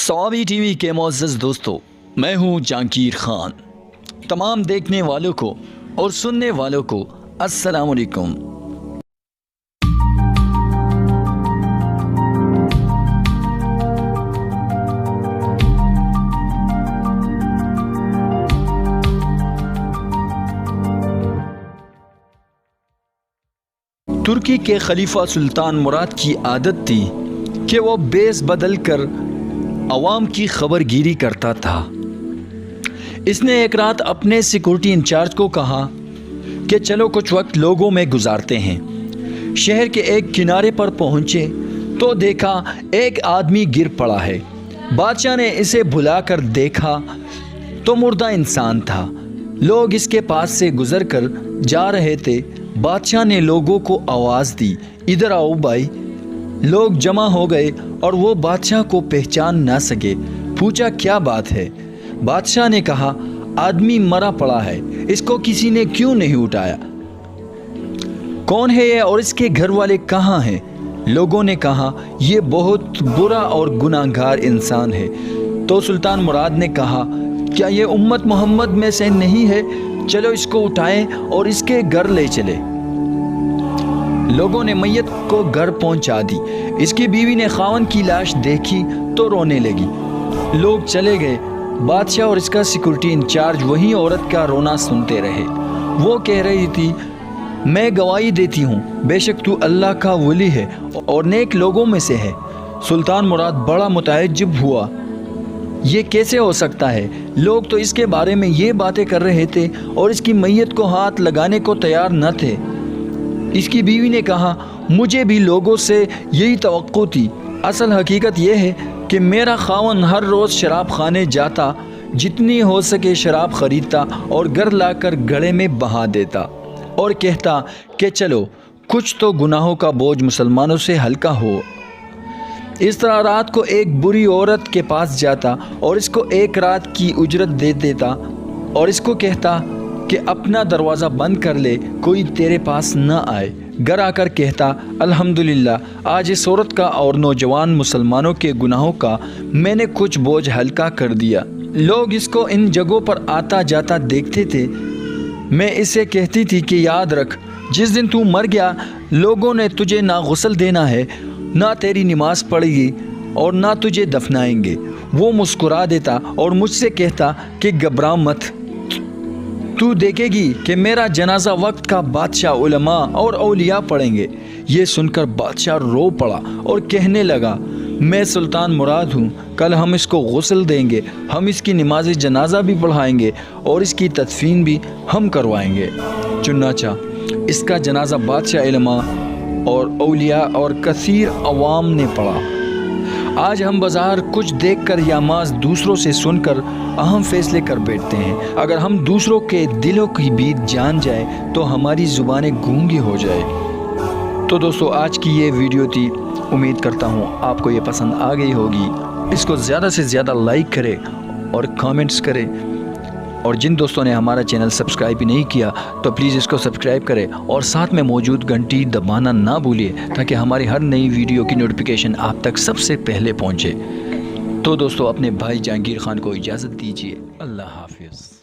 Swabi TV के मुअज़्ज़ज़ दोस्तों, मैं हूं जहांगीर खान। तमाम देखने वालों को और सुनने वालों को अस्सलाम वालेकुम। तुर्की के खलीफा सुल्तान मुराद की आदत थी कि वो बेस बदल कर अवाम की खबरगिरी करता था। इसने एक रात अपने सिक्योरिटी इंचार्ज को कहा कि चलो कुछ वक्त लोगों में गुजारते हैं। शहर के एक किनारे पर पहुंचे तो देखा एक आदमी गिर पड़ा है। बादशाह ने इसे बुलाकर देखा तो मुर्दा इंसान था। लोग इसके पास से गुजर कर जा रहे थे। बादशाह ने लोगों को आवाज़ दी, इधर आओ भाई। लोग जमा हो गए और वो बादशाह को पहचान ना सके। पूछा क्या बात है? बादशाह ने कहा आदमी मरा पड़ा है, इसको किसी ने क्यों नहीं उठाया? कौन है ये और इसके घर वाले कहाँ हैं? लोगों ने कहा ये बहुत बुरा और गुनाहगार इंसान है। तो सुल्तान मुराद ने कहा क्या ये उम्मत मोहम्मद में से नहीं है? चलो इसको उठाएं और इसके घर ले चले। लोगों ने मैयत को घर पहुंचा दी। इसकी बीवी ने खावन की लाश देखी तो रोने लगी। लोग चले गए। बादशाह और इसका सिक्योरिटी इंचार्ज वही औरत का रोना सुनते रहे। वो कह रही थी मैं गवाही देती हूँ बेशक तू अल्लाह का वली है और नेक लोगों में से है। सुल्तान मुराद बड़ा मुताज्जिब हुआ, ये कैसे हो सकता है? लोग तो इसके बारे में ये बातें कर रहे थे और इसकी मैयत को हाथ लगाने को तैयार न थे। इसकी बीवी ने कहा मुझे भी लोगों से यही तवक्को थी। असल हकीकत यह है कि मेरा खावन हर रोज़ शराब खाने जाता, जितनी हो सके शराब ख़रीदता और घर लाकर गले में बहा देता और कहता कि चलो कुछ तो गुनाहों का बोझ मुसलमानों से हल्का हो। इस तरह रात को एक बुरी औरत के पास जाता और इसको एक रात की उजरत दे देता और इसको कहता कि अपना दरवाज़ा बंद कर ले, कोई तेरे पास न आए। घर आकर कहता अल्हम्दुलिल्लाह आज इस औरत का और नौजवान मुसलमानों के गुनाहों का मैंने कुछ बोझ हल्का कर दिया। लोग इसको इन जगहों पर आता जाता देखते थे। मैं इसे कहती थी कि याद रख जिस दिन तू मर गया लोगों ने तुझे ना गुस्ल देना है, ना तेरी नमाज पड़ेगी और ना तुझे दफनाएंगे। वो मुस्कुरा देता और मुझसे कहता कि घबरा मत, तू देखेगी कि मेरा जनाजा वक्त का बादशाह उलमा और औलिया पढ़ेंगे। ये सुनकर बादशाह रो पड़ा और कहने लगा मैं सुल्तान मुराद हूँ, कल हम इसको गुस्ल देंगे, हम इसकी नमाज जनाजा भी पढ़ाएंगे और इसकी तदफीन भी हम करवाएंगे। चुनाचा इसका जनाजा बादशाह उलमा और औलिया और कसीर अवाम ने पढ़ा। आज हम बाज़ार कुछ देखकर या माज दूसरों से सुनकर अहम फैसले कर बैठते हैं। अगर हम दूसरों के दिलों की बीत जान जाए तो हमारी ज़ुबानें गूंगी हो जाए। तो दोस्तों आज की ये वीडियो थी, उम्मीद करता हूँ आपको ये पसंद आ गई होगी। इसको ज़्यादा से ज़्यादा लाइक करें और कमेंट्स करें और जिन दोस्तों ने हमारा चैनल सब्सक्राइब भी नहीं किया तो प्लीज़ इसको सब्सक्राइब करें और साथ में मौजूद घंटी दबाना ना भूलिए ताकि हमारी हर नई वीडियो की नोटिफिकेशन आप तक सबसे पहले पहुंचे। तो दोस्तों अपने भाई जहांगीर खान को इजाज़त दीजिए। अल्लाह हाफिज़।